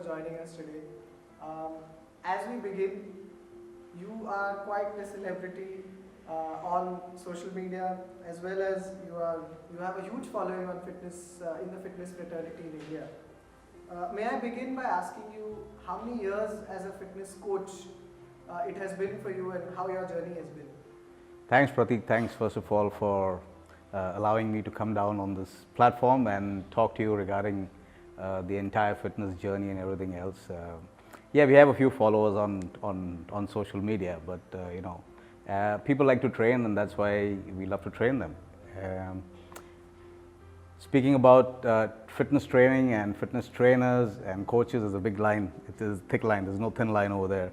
joining us today. As we begin, you are quite a celebrity on social media, as well as you have a huge following on fitness in the fitness fraternity in India. May I begin by asking you how many years as a fitness coach it has been for you and how your journey has been? Thanks, Pratik. Thanks, first of all, for allowing me to come down on this platform and talk to you regarding the entire fitness journey and everything else. Yeah, we have a few followers on social media, but people like to train, and that's why we love to train them. Speaking about fitness training and fitness trainers and coaches is a big line. It is a thick line. There's no thin line over there.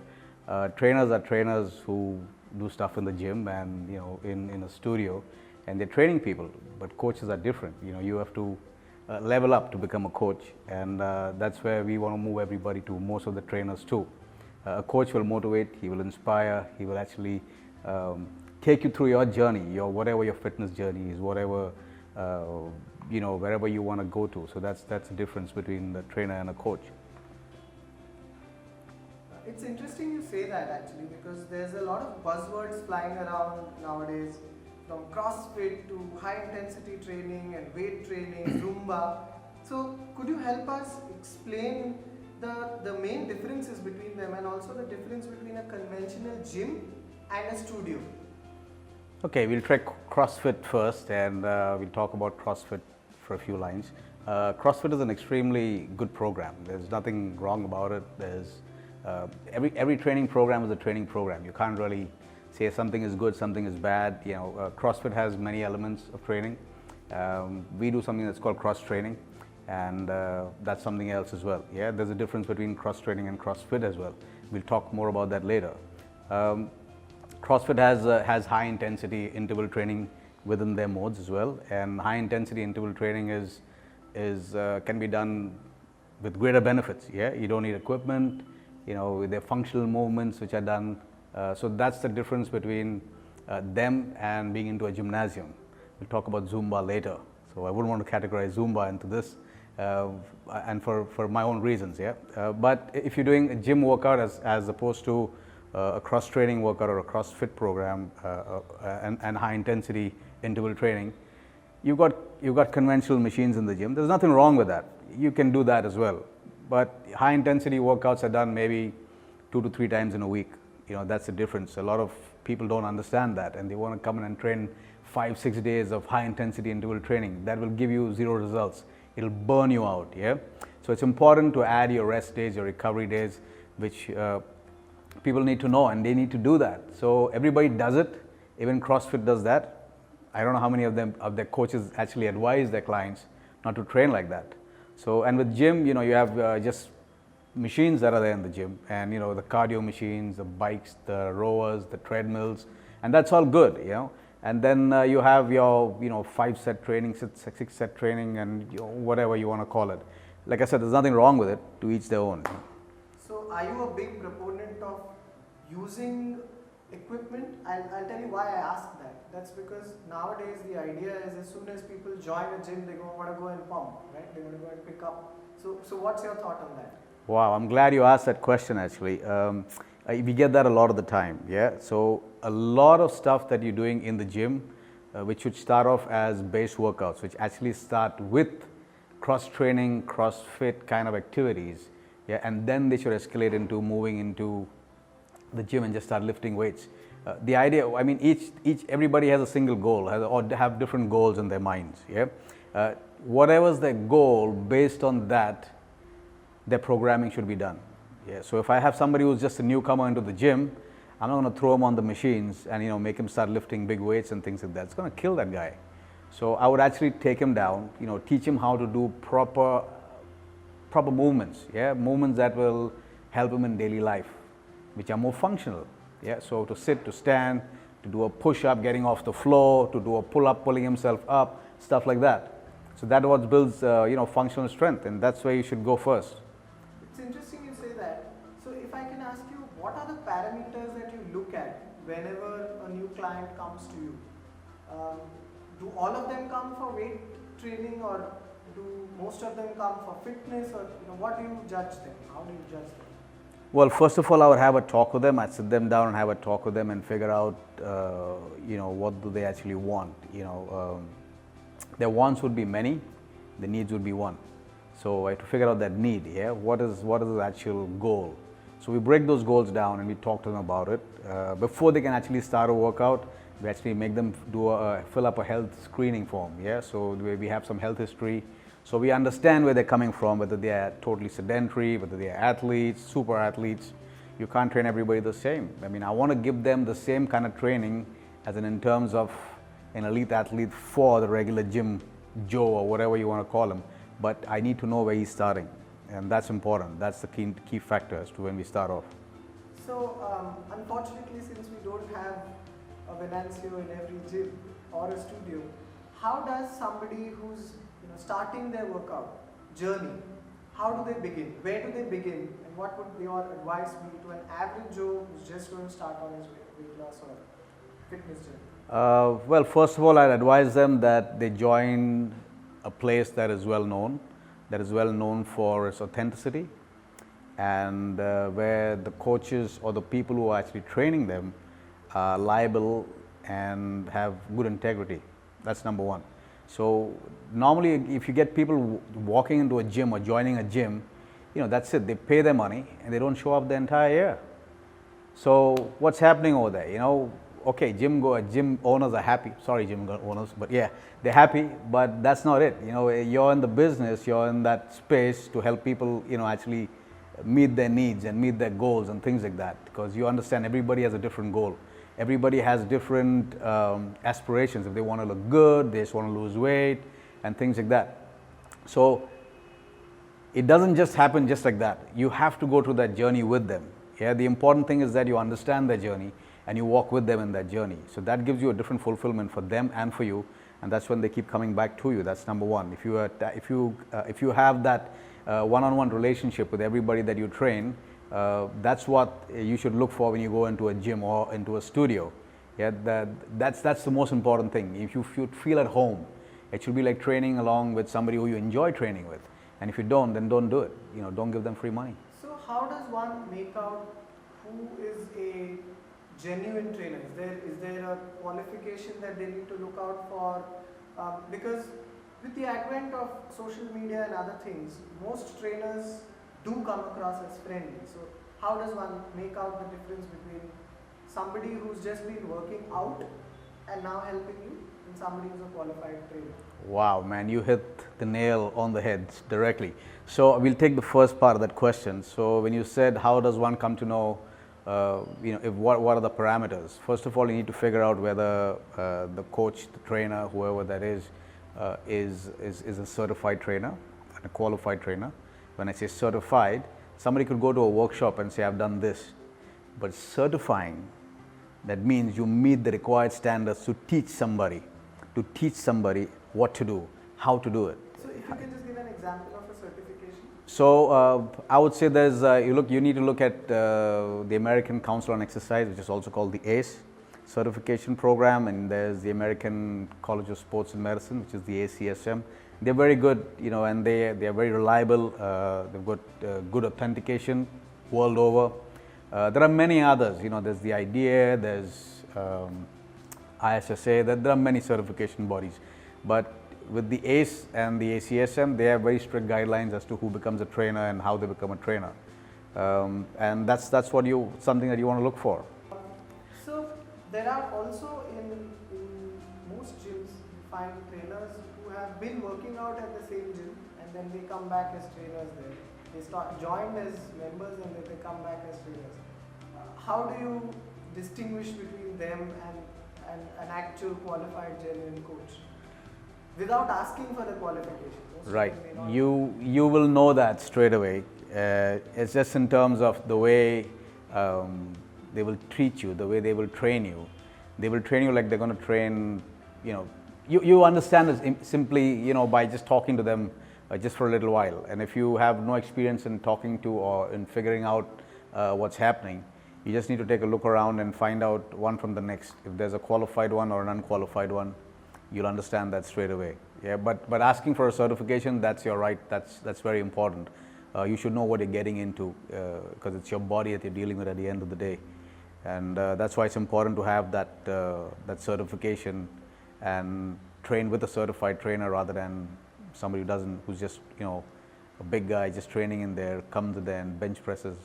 Trainers are trainers who do stuff in the gym and in a studio, and they're training people. But coaches are different. You have to level up to become a coach, and that's where we want to move everybody to. Most of the trainers too. A coach will motivate. He will inspire. He will actually take you through your journey, whatever your fitness journey is, whatever wherever you want to go to. So that's the difference between the trainer and a coach. It's interesting you say that actually, because there's a lot of buzzwords flying around nowadays, from CrossFit to high intensity training and weight training, Zumba. So could you help us explain the main differences between them and also the difference between a conventional gym and a studio? Okay, we'll try CrossFit first, and we'll talk about CrossFit for a few lines. CrossFit is an extremely good program. There's nothing wrong about it. There's every training program is a training program. You can't really say something is good, something is bad. CrossFit has many elements of training. We do something that's called cross training, and that's something else as well. Yeah, there's a difference between cross training and CrossFit as well. We'll talk more about that later. CrossFit has high intensity interval training within their modes as well, and high intensity interval training can be done with greater benefits. Yeah, you don't need equipment. They're functional movements which are done. So that's the difference between them and being into a gymnasium. We'll talk about Zumba later. So I wouldn't want to categorize Zumba into this, and for my own reasons. Yeah, but if you're doing a gym workout as opposed to a cross training workout or a CrossFit program and high intensity interval training, you've got conventional machines in the gym. There's nothing wrong with that. You can do that as well. But high intensity workouts are done maybe 2 to 3 times in a week. That's the difference. A lot of people don't understand that, and they want to come in and train 5-6 days of high intensity interval training. That will give you 0 results. It'll burn you out. Yeah. So it's important to add your rest days, your recovery days, which people need to know, and they need to do that. So everybody does it. Even CrossFit does that. I don't know how many of their coaches actually advise their clients not to train like that. So, and with gym, you have just machines that are there in the gym, and the cardio machines, the bikes, the rowers, the treadmills, and that's all good. And then you have your 5-set training, 6-set training, and whatever you want to call it. Like I said, there's nothing wrong with it. To each their own. So are you a big proponent of using equipment? I'll tell you why I ask that. That's because nowadays the idea is as soon as people join a gym, they want to go and pump, right? They want to go and pick up. So what's your thought on that? Wow, I'm glad you asked that question actually. We get that a lot of the time. Yeah. So a lot of stuff that you're doing in the gym, which should start off as base workouts, which actually start with cross training, CrossFit kind of activities. Yeah, and then they should escalate into moving into the gym and just start lifting weights. The idea, I mean, everybody has a single goal, or have different goals in their minds. Yeah, whatever's their goal, based on that, their programming should be done. Yeah, so if I have somebody who's just a newcomer into the gym, I'm not going to throw him on the machines and make him start lifting big weights and things like that. It's going to kill that guy. So I would actually take him down, teach him how to do proper movements. Yeah, movements that will help him in daily life, which are more functional. Yeah, so to sit, to stand, to do a push-up, getting off the floor, to do a pull-up, pulling himself up, stuff like that. So that's what builds, functional strength, and that's where you should go first. It's interesting you say that. So if I can ask you, what are the parameters that you look at whenever a new client comes to you? Do all of them come for weight training, or do most of them come for fitness, or what do you judge them? How do you judge them? Well, first of all, I would have a talk with them. I'd sit them down and have a talk with them and figure out, what do they actually want. Their wants would be many, the needs would be one. So I have to figure out that need. Yeah, what is the actual goal? So we break those goals down and we talk to them about it before they can actually start a workout. We actually make them fill up a health screening form. Yeah, so we have some health history. So we understand where they're coming from, whether they are totally sedentary, whether they are athletes, super athletes. You can't train everybody the same. I mean, I want to give them the same kind of training as in terms of an elite athlete for the regular gym Joe or whatever you want to call him. But I need to know where he's starting, and that's important. That's the key factor as to when we start off. So unfortunately, since we don't have a Venancio in every gym or a studio, how does somebody who's starting their workout journey, how do they begin? Where do they begin? And what would your advice be to an average Joe who's just going to start on his weight loss or fitness journey? Well, first of all, I'd advise them that they join a place that is well known for its authenticity, and where the coaches or the people who are actually training them are liable and have good integrity. That's number one. So normally if you get people walking into a gym or joining a gym, that's it. They pay their money and they don't show up the entire year. So what's happening over there? Okay, gym owners are happy. Sorry, gym owners, but yeah, they're happy, but that's not it. You're in the business, you're in that space to help people, actually meet their needs and meet their goals and things like that, because you understand everybody has a different goal. Everybody has different aspirations. If they want to look good, they just want to lose weight and things like that. So it doesn't just happen just like that. You have to go through that journey with them. Yeah, the important thing is that you understand their journey and you walk with them in that journey. So that gives you a different fulfillment for them and for you, and that's when they keep coming back to you. That's number one. If you have that one-on-one relationship with everybody that you train, that's what you should look for when you go into a gym or into a studio. Yeah, that's the most important thing. If you feel at home, it should be like training along with somebody who you enjoy training with. And if you don't, then don't do it. Don't give them free money. So how does one make out who is a genuine trainer? Is there a qualification that they need to look out for? Because with the advent of social media and other things, most trainers do come across as friendly. So how does one make out the difference between somebody who's just been working out and now helping you and somebody who's a qualified trainer? Wow, man, you hit the nail on the head directly. So we'll take the first part of that question. So when you said how does one come to know, what are the parameters? First of all, you need to figure out whether the coach, the trainer, whoever that is a certified trainer and a qualified trainer. When I say certified, somebody could go to a workshop and say, I've done this. But certifying, that means you meet the required standards to teach somebody what to do, how to do it. So if you can just give an example of a certification. So I would say there's, you need to look at the American Council on Exercise, which is also called the ACE certification program, and there's the American College of Sports and Medicine, which is the ACSM. They're very good, and they are very reliable. They've got good authentication world over. There are many others. There's the IDEA, there's ISSA. There are many certification bodies, but with the ACE and the ACSM, they have very strict guidelines as to who becomes a trainer and how they become a trainer, and that's something that you want to look for. So there are also in most gyms you find trainers who have been working out at the same gym and then they come back as trainers there. They joined as members and then they come back as trainers. How do you distinguish between them and an actual qualified genuine coach without asking for the qualification? Right. You will know that straight away. It's just in terms of the way they will treat you, the way they will train you. They will train you like they're going to train, you understand it simply, by just talking to them just for a little while. And if you have no experience in talking to or in figuring out what's happening, you just need to take a look around and find out one from the next. If there's a qualified one or an unqualified one, you'll understand that straight away. Yeah, but asking for a certification, that's your right. That's very important. You should know what you're getting into because it's your body that you're dealing with at the end of the day, and that's why it's important to have that certification and train with a certified trainer rather than somebody who doesn't, who's just a big guy just training in there, comes in there and bench presses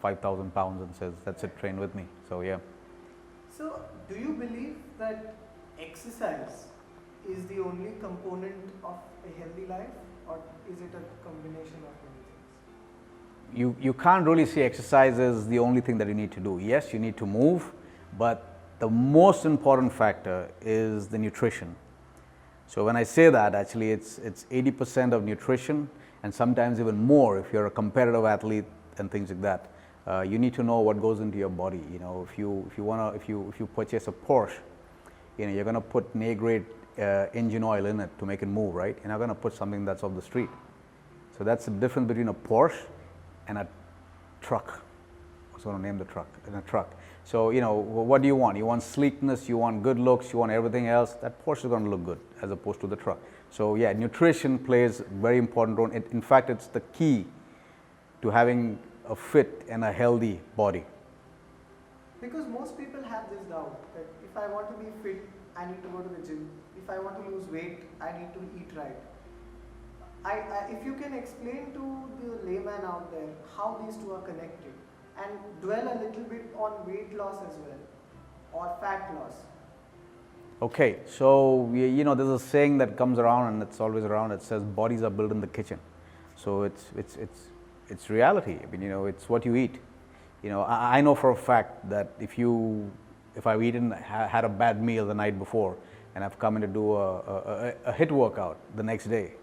5,000 pounds and says, "That's it, train with me." So yeah. So, do you believe that exercise is the only component of a healthy life, or is it a combination of many things? You can't really say exercise is the only thing that you need to do. Yes, you need to move, but the most important factor is the nutrition. So when I say that, actually it's 80% of nutrition, and sometimes even more if you're a competitive athlete and things like that. You need to know what goes into your body. If you purchase a Porsche, you're going to put A-grade engine oil in it to make it move, right? You're not going to put something that's off the street. So that's the difference between a Porsche and a truck. I was going to name the truck, and a truck. So, what do you want? You want sleekness, you want good looks, you want everything else. That Porsche is going to look good as opposed to the truck. So, yeah, nutrition plays a very important role. In fact, it's the key to having a fit and a healthy body. Because most people have this doubt that if I want to be fit, I need to go to the gym. If I want to lose weight, I need to eat right. If you can explain to the layman out there how these two are connected, and dwell a little bit on weight loss as well, or fat loss. Okay, so there's a saying that comes around and it's always around. It says bodies are built in the kitchen. So it's reality. I mean, it's what you eat. I know for a fact that if I've eaten, had a bad meal the night before, and I've come in to do a HIIT workout the next day,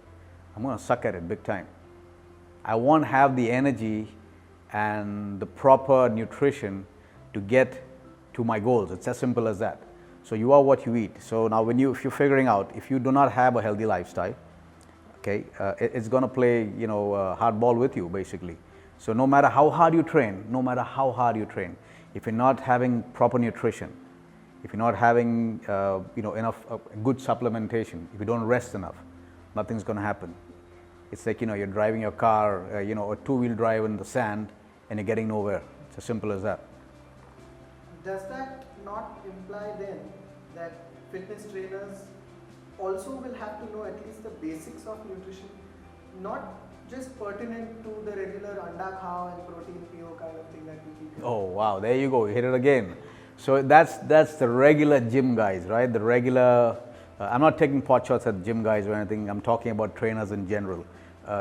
I'm going to suck at it big time. I won't have the energy and the proper nutrition to get to my goals. It's as simple as that. So you are what you eat. So now if you're figuring out, if you do not have a healthy lifestyle, okay, it's going to play hardball with you basically. So no matter how hard you train, if you're not having proper nutrition, if you're not having enough good supplementation, if you don't rest enough, nothing's going to happen. It's like you're driving your car, a two-wheel drive in the sand, and you're getting nowhere. It's as simple as that. Does that not imply then that fitness trainers also will have to know at least the basics of nutrition, not just pertinent to the regular anda khao and protein PO kind of thing that we keep? Oh wow, there you go, you hit it again. So that's the regular gym guys, right? The regular. I'm not taking pot shots at gym guys or anything. I'm talking about trainers in general.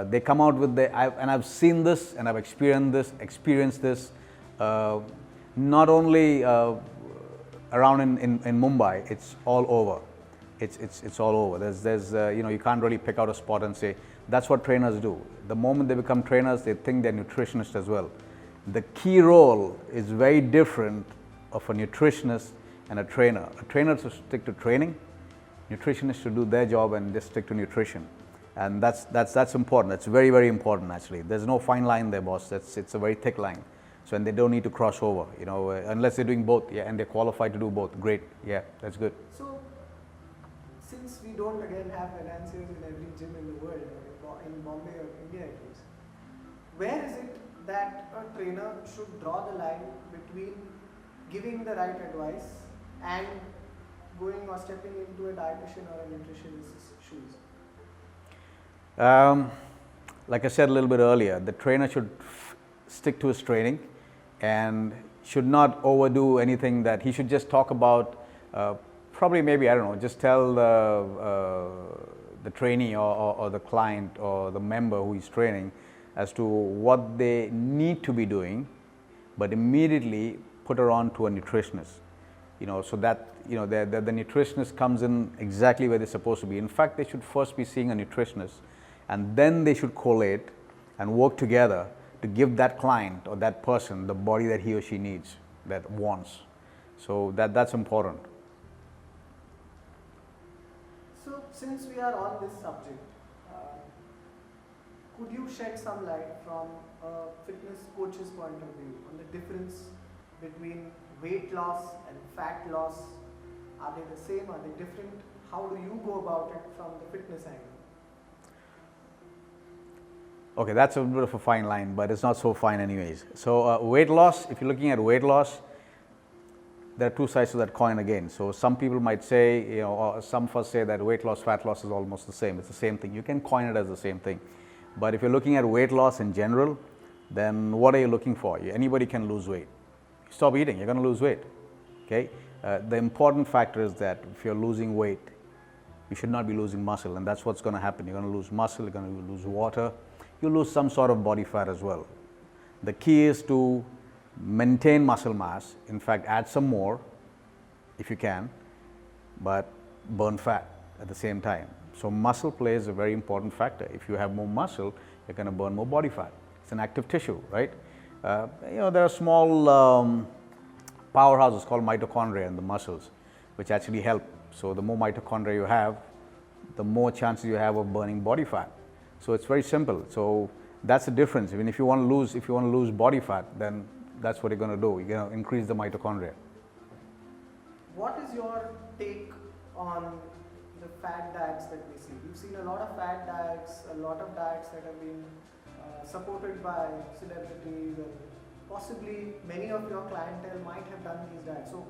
They come out with and I've seen this and I've experienced this, not only around in Mumbai. It's all over. It's all over. There's you can't really pick out a spot and say that's what trainers do. The moment they become trainers, they think they're nutritionists as well. The key role is very different of a nutritionist and a trainer. A trainer to stick to training. Nutritionists should do their job and just stick to nutrition, and that's important. That's very, very important actually. There's no fine line there, boss. It's a very thick line. So, and they don't need to cross over, unless they're doing both, yeah, and they're qualified to do both. Great, yeah, that's good. So, since we don't again have Venancios in every gym in the world, in Bombay or India at least, where is it that a trainer should draw the line between giving the right advice and going or stepping into a dietitian or a nutritionist's shoes? Like I said a little bit earlier, the trainer should stick to his training and should not overdo anything. That he should just talk about, probably maybe, I don't know, just tell the trainee or the client or the member who is training as to what they need to be doing, but immediately put her on to a nutritionist. So that the nutritionist comes in exactly where they're supposed to be. In fact, they should first be seeing a nutritionist, and then they should collate and work together to give that client or that person the body that he or she needs, that wants. So that's important. So since we are on this subject, could you shed some light from a fitness coach's point of view on the difference between weight loss and fat loss? Are they the same? Are they different? how do you go about it from the fitness angle? Okay, that's a bit of a fine line, but it's not so fine anyways. So weight loss, if you're looking at weight loss, there are two sides to that coin again. So some people might say, you know, or some of us say that weight loss, fat loss is almost the same. It's the same thing. You can coin it as the same thing. But if you're looking at weight loss in general, then what are you looking for? Anybody can lose weight. Stop eating, you're going to lose weight. Okay. The important factor is that if you're losing weight, you should not be losing muscle, and that's what's going to happen. You're going to lose muscle, you're going to lose water, you lose some sort of body fat as well. The key is to maintain muscle mass, in fact add some more if you can, but burn fat at the same time. So muscle plays a very important factor. If you have more muscle, you're going to burn more body fat. It's an active tissue, right? You know, there are small powerhouses called mitochondria in the muscles, which actually help. So the more mitochondria you have, the more chances you have of burning body fat. So it's very simple. So that's the difference. Even if you want to lose body fat, then that's what you're going to do. You're going to increase the mitochondria. What is your take on the fad diets that we see? We've seen a lot of fad diets, a lot of diets that have been supported by celebrities, and possibly many of your clientele might have done these diets. So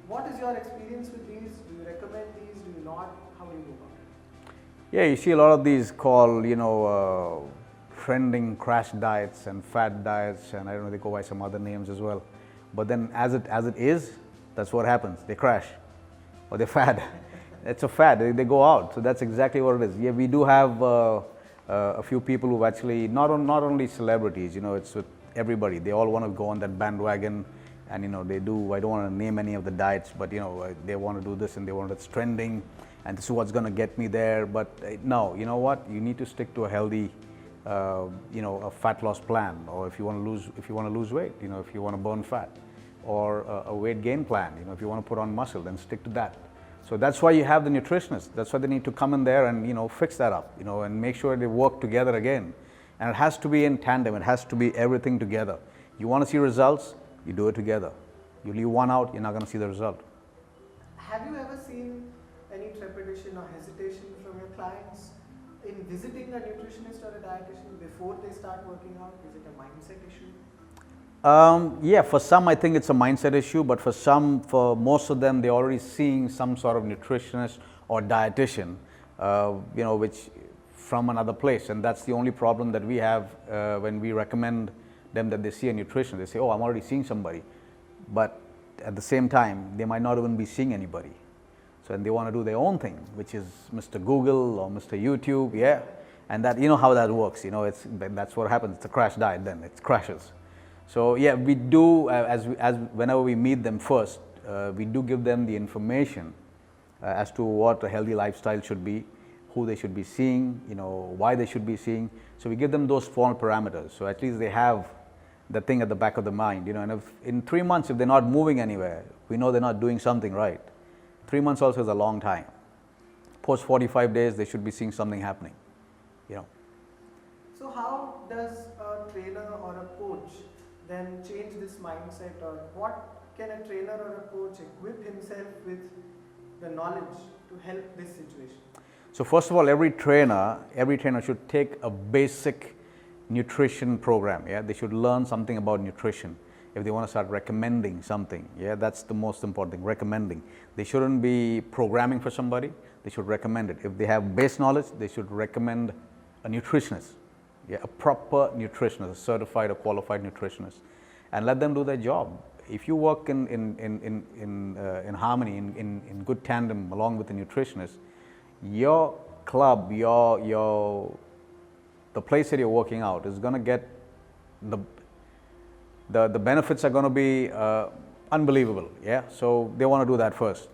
what is your experience with these? Do you recommend these? Do you not? How do you go about it? Yeah, you see a lot of these called, you know, trending crash diets and fad diets, and I don't know, they go by some other names as well. But then as it is, that's what happens. They crash or they fad. It's a fad. They go out. So that's exactly what it is. Yeah, we do have a few people who've actually, not only celebrities, you know, it's with everybody. They all want to go on that bandwagon, and you know, they do. I don't want to name any of the diets, but you know, they want to do this and they want it's trending, and this is what's going to get me there. But no, you know what? You need to stick to a healthy, you know, a fat loss plan, or if you want to lose weight, you know, if you want to burn fat, or a weight gain plan, you know, if you want to put on muscle, then stick to that. So that's why you have the nutritionists. That's why they need to come in there and, you know, fix that up, you know, and make sure they work together again. And it has to be in tandem. It has to be everything together. You want to see results, you do it together. You leave one out, you're not going to see the result. Have you ever seen any trepidation or hesitation from your clients in visiting a nutritionist or a dietitian before they start working out? Is it a mindset issue? Yeah, for some I think it's a mindset issue, but for most of them, they're already seeing some sort of nutritionist or dietitian, you know, which from another place, and that's the only problem that we have when we recommend them that they see a nutritionist. They say, oh, I'm already seeing somebody, but at the same time, they might not even be seeing anybody. So and they want to do their own thing, which is Mr. Google or Mr. YouTube, yeah, and that, you know how that works, you know, that's what happens. It's a crash diet, then it crashes. So yeah, we do, as whenever we meet them first, we do give them the information as to what a healthy lifestyle should be, who they should be seeing, you know, why they should be seeing. So we give them those four parameters. So at least they have the thing at the back of the mind, you know, and if in 3 months, if they're not moving anywhere, we know they're not doing something right. 3 months also is a long time. Post 45 days, they should be seeing something happening, you know. So how does a trainer or a coach then change this mindset, or what can a trainer or a coach equip himself with the knowledge to help this situation? So first of all, every trainer should take a basic nutrition program. Yeah, they should learn something about nutrition if they want to start recommending something. Yeah, that's the most important thing, recommending. They shouldn't be programming for somebody, they should recommend it. If they have base knowledge, they should recommend a nutritionist. Yeah, a proper nutritionist, a certified or qualified nutritionist, and let them do their job. If you work in harmony, in good tandem along with the nutritionist, your club, the place that you're working out is going to get the benefits are going to be unbelievable. Yeah, so they want to do that first.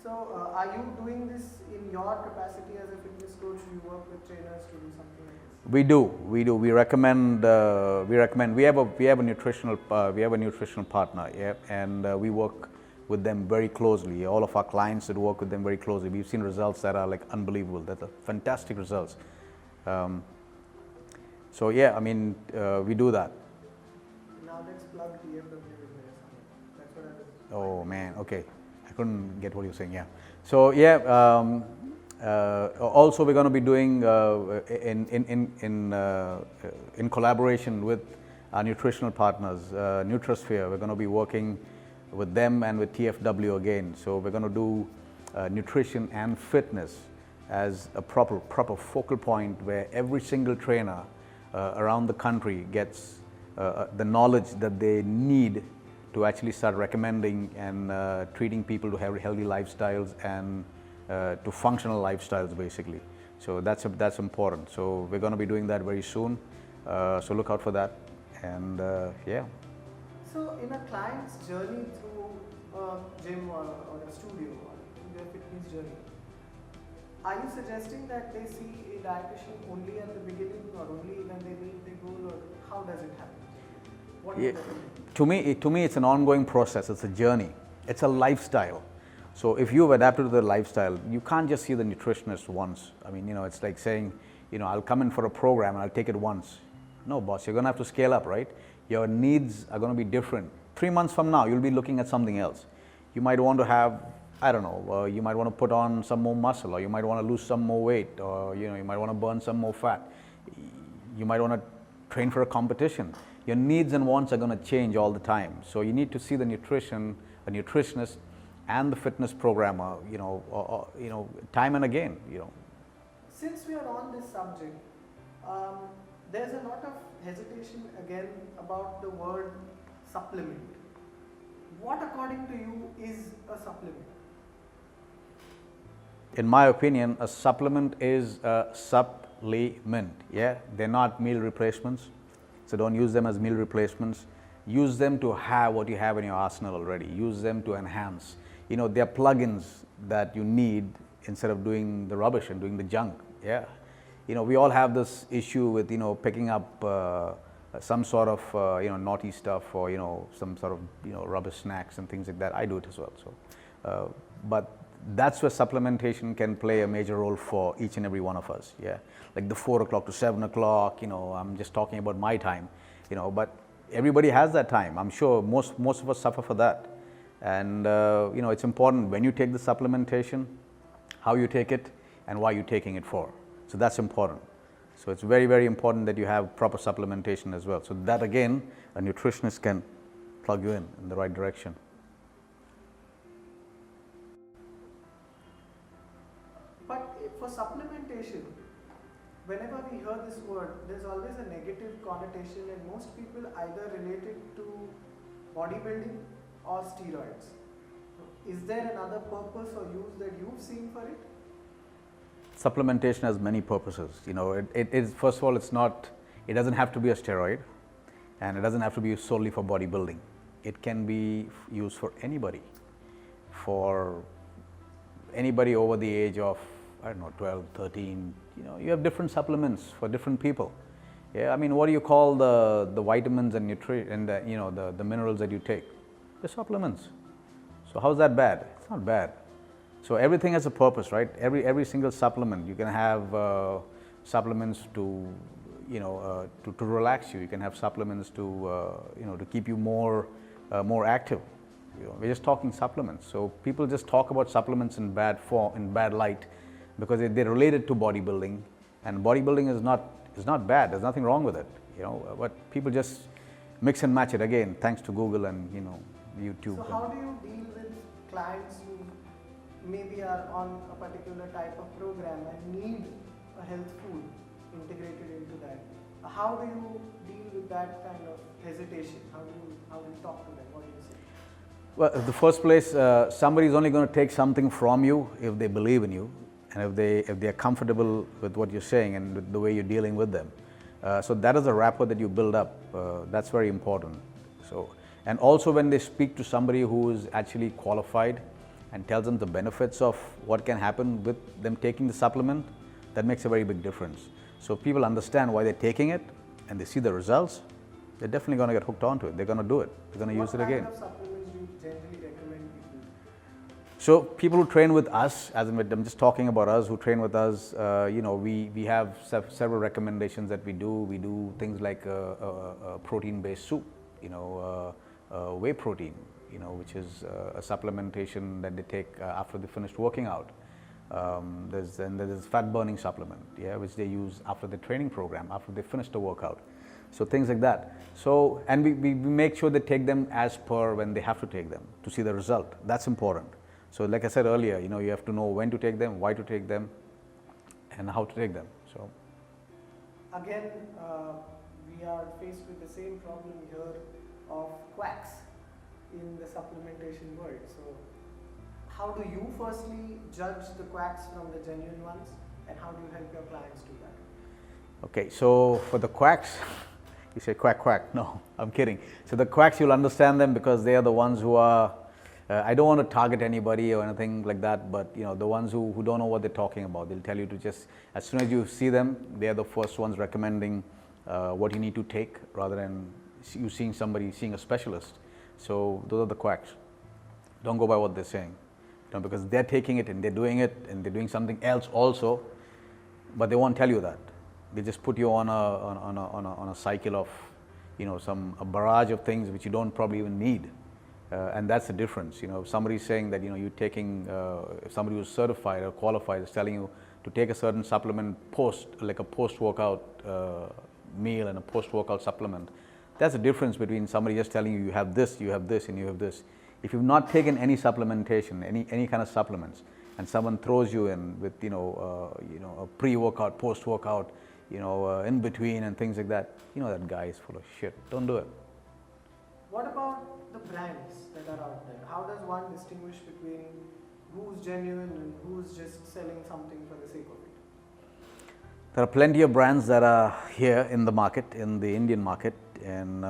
So are you doing this in your capacity as a fitness coach? Do you work with trainers to do something like this? We do. We recommend. We have a nutritional partner. Yeah, and we work with them very closely. All of our clients that work with them very closely. We've seen results that are like unbelievable. That are fantastic results. So yeah, I mean, we do that. Now let's plug TFW in there. That's what I was. Oh man, okay. I couldn't get what you were saying. Yeah. So yeah. Also, we're going to be doing in collaboration with our nutritional partners, Nutrisphere. We're going to be working with them and with TFW again. So we're going to do nutrition and fitness as a proper focal point where every single trainer around the country gets the knowledge that they need to actually start recommending and treating people to have healthy lifestyles and to functional lifestyles basically. So that's important. So we're going to be doing that very soon. So look out for that. And yeah. So in a client's journey through a gym or a studio or their fitness journey, are you suggesting that they see a dietitian only at the beginning or only when they meet their goal, or how does it happen? What Yeah. is that? To me, it's an ongoing process. It's a journey. It's a lifestyle. So if you've adapted to the lifestyle, you can't just see the nutritionist once. I mean, it's like saying, I'll come in for a program and I'll take it once. No, boss, you're going to have to scale up, right? Your needs are going to be different. 3 months from now, you'll be looking at something else. You might want to have, I don't know, you might want to put on some more muscle, or you might want to lose some more weight, or you might want to burn some more fat. You might want to train for a competition. Your needs and wants are going to change all the time. So you need to see the nutritionist and the fitness programmer, time and again, Since we are on this subject, there's a lot of hesitation again about the word supplement. What according to you is a supplement? In my opinion, a supplement is a supplement. Yeah, they're not meal replacements. So don't use them as meal replacements. Use them to have what you have in your arsenal already. Use them to enhance. They're plugins that you need instead of doing the rubbish and doing the junk. Yeah. We all have this issue with, picking up some sort of, naughty stuff or, some sort of, rubbish snacks and things like that. I do it as well. So, but that's where supplementation can play a major role for each and every one of us. Yeah. Like the 4 o'clock to 7 o'clock, I'm just talking about my time, but everybody has that time. I'm sure most of us suffer for that. And, it's important when you take the supplementation, how you take it and why you're taking it for. So that's important. So it's very, very important that you have proper supplementation as well. So that again, a nutritionist can plug you in the right direction. But for supplementation, whenever we hear this word, there's always a negative connotation, and most people either relate it to bodybuilding or steroids. Is there another purpose or use that you've seen for it? Supplementation has many purposes. It is, first of all, it doesn't have to be a steroid, and it doesn't have to be used solely for bodybuilding. It can be used for anybody over the age of, 12, 13. You have different supplements for different people. Yeah, I mean, what do you call the vitamins and the minerals that you take? The supplements. So how's that bad? It's not bad. So everything has a purpose, right? Every single supplement. You can have supplements to relax you. You can have supplements to keep you more active. We're just talking supplements. So people just talk about supplements in bad light because they relate it to bodybuilding, and bodybuilding is not bad. There's nothing wrong with it. But people just mix and match it again, thanks to Google and YouTube. So how do you deal with clients who maybe are on a particular type of program and need a health food integrated into that? How do you deal with that kind of hesitation? How do you talk to them? What do you say? Well, in the first place, somebody is only going to take something from you if they believe in you, and if they are comfortable with what you're saying and with the way you're dealing with them. So that is a rapport that you build up. That's very important. So, and also when they speak to somebody who is actually qualified and tells them the benefits of what can happen with them taking the supplement, that makes a very big difference. So people understand why they're taking it and they see the results, they're definitely going to get hooked onto it. They're going to do it. They're going to use it again. What kind of supplements do you generally recommend people? So people who train with us, I'm just talking about us who train with us, we have several recommendations that we do. We do things like a protein-based soup, whey protein, which is a supplementation that they take after they finished working out. There's fat burning supplement, which they use after the training program, after they finish the workout. So things like that. So, and we make sure they take them as per when they have to take them to see the result. That's important. So like I said earlier, you have to know when to take them, why to take them, and how to take them. So again, we are faced with the same problem here of quacks in the supplementation world. So how do you firstly judge the quacks from the genuine ones, and how do you help your clients do that? Okay, so for the quacks, you say quack, quack. No, I'm kidding. So the quacks, you'll understand them because they are the ones who are, I don't want to target anybody or anything like that, but the ones who don't know what they're talking about, they'll tell you to just, as soon as you see them, they're the first ones recommending what you need to take rather than you seeing a specialist. So those are the quacks. Don't go by what they're saying, because they're taking it and they're doing it and they're doing something else also, but they won't tell you that. They just put you on a cycle of, a barrage of things which you don't probably even need, and that's the difference. If somebody's saying that you're taking, if somebody who's certified or qualified is telling you to take a certain supplement like a post-workout meal and a post-workout supplement, that's the difference between somebody just telling you have this, and you have this. If you've not taken any supplementation, any kind of supplements, and someone throws you in with a pre-workout, post-workout, in between and things like that, that guy is full of shit. Don't do it. What about the brands that are out there? How does one distinguish between who's genuine and who's just selling something for the sake of it? There are plenty of brands that are here in the market, in the Indian market, and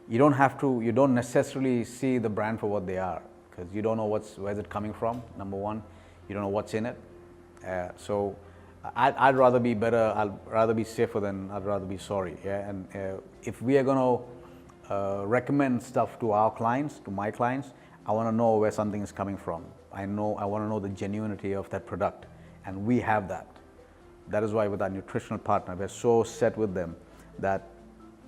you don't necessarily see the brand for what they are, because you don't know where's it coming from, number one. You don't know what's in it. So I'd rather be better, I'd rather be safer than I'd rather be sorry. And if we are going to recommend stuff to our clients, to my clients, I want to know where something is coming from. I want to know the genuinity of that product, and we have that. That is why with our nutritional partner, we're so set with them that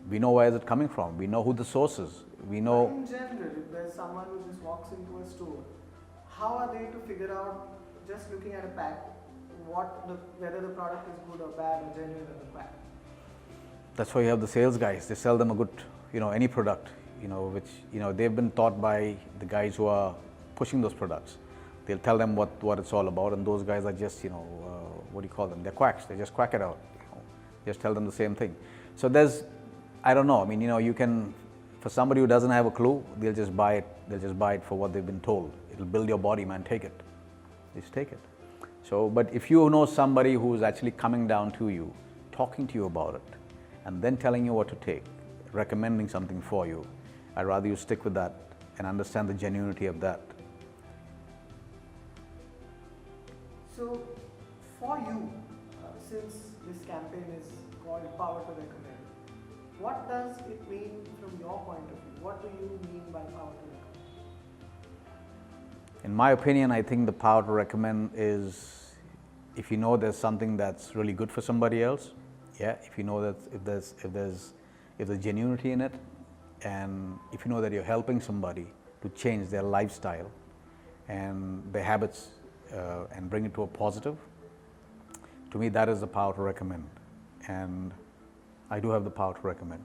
we know where is it coming from. We know who the source is. We know. In general, if there's someone who just walks into a store, how are they to figure out, just looking at a pack, whether the product is good or bad or genuine or the pack? That's why you have the sales guys. They sell them a good, any product, which they've been taught by the guys who are pushing those products. They'll tell them what it's all about, and those guys are just, what do you call them? They're quacks. They just quack it out. Just tell them the same thing. So I don't know. I mean, you can, for somebody who doesn't have a clue, they'll just buy it. They'll just buy it for what they've been told. It'll build your body, man. Take it. Just take it. So, but if you know somebody who's actually coming down to you, talking to you about it, and then telling you what to take, recommending something for you, I'd rather you stick with that and understand the genuinity of that. So, for you, since this campaign is called Power to Recommend, what does it mean from your point of view? What do you mean by Power to Recommend? In my opinion, I think the power to recommend is if you know there's something that's really good for somebody else, if you know that if there's genuinity in it, and if you know that you're helping somebody to change their lifestyle and their habits and bring it to a positive, to me that is the power to recommend, and I do have the power to recommend.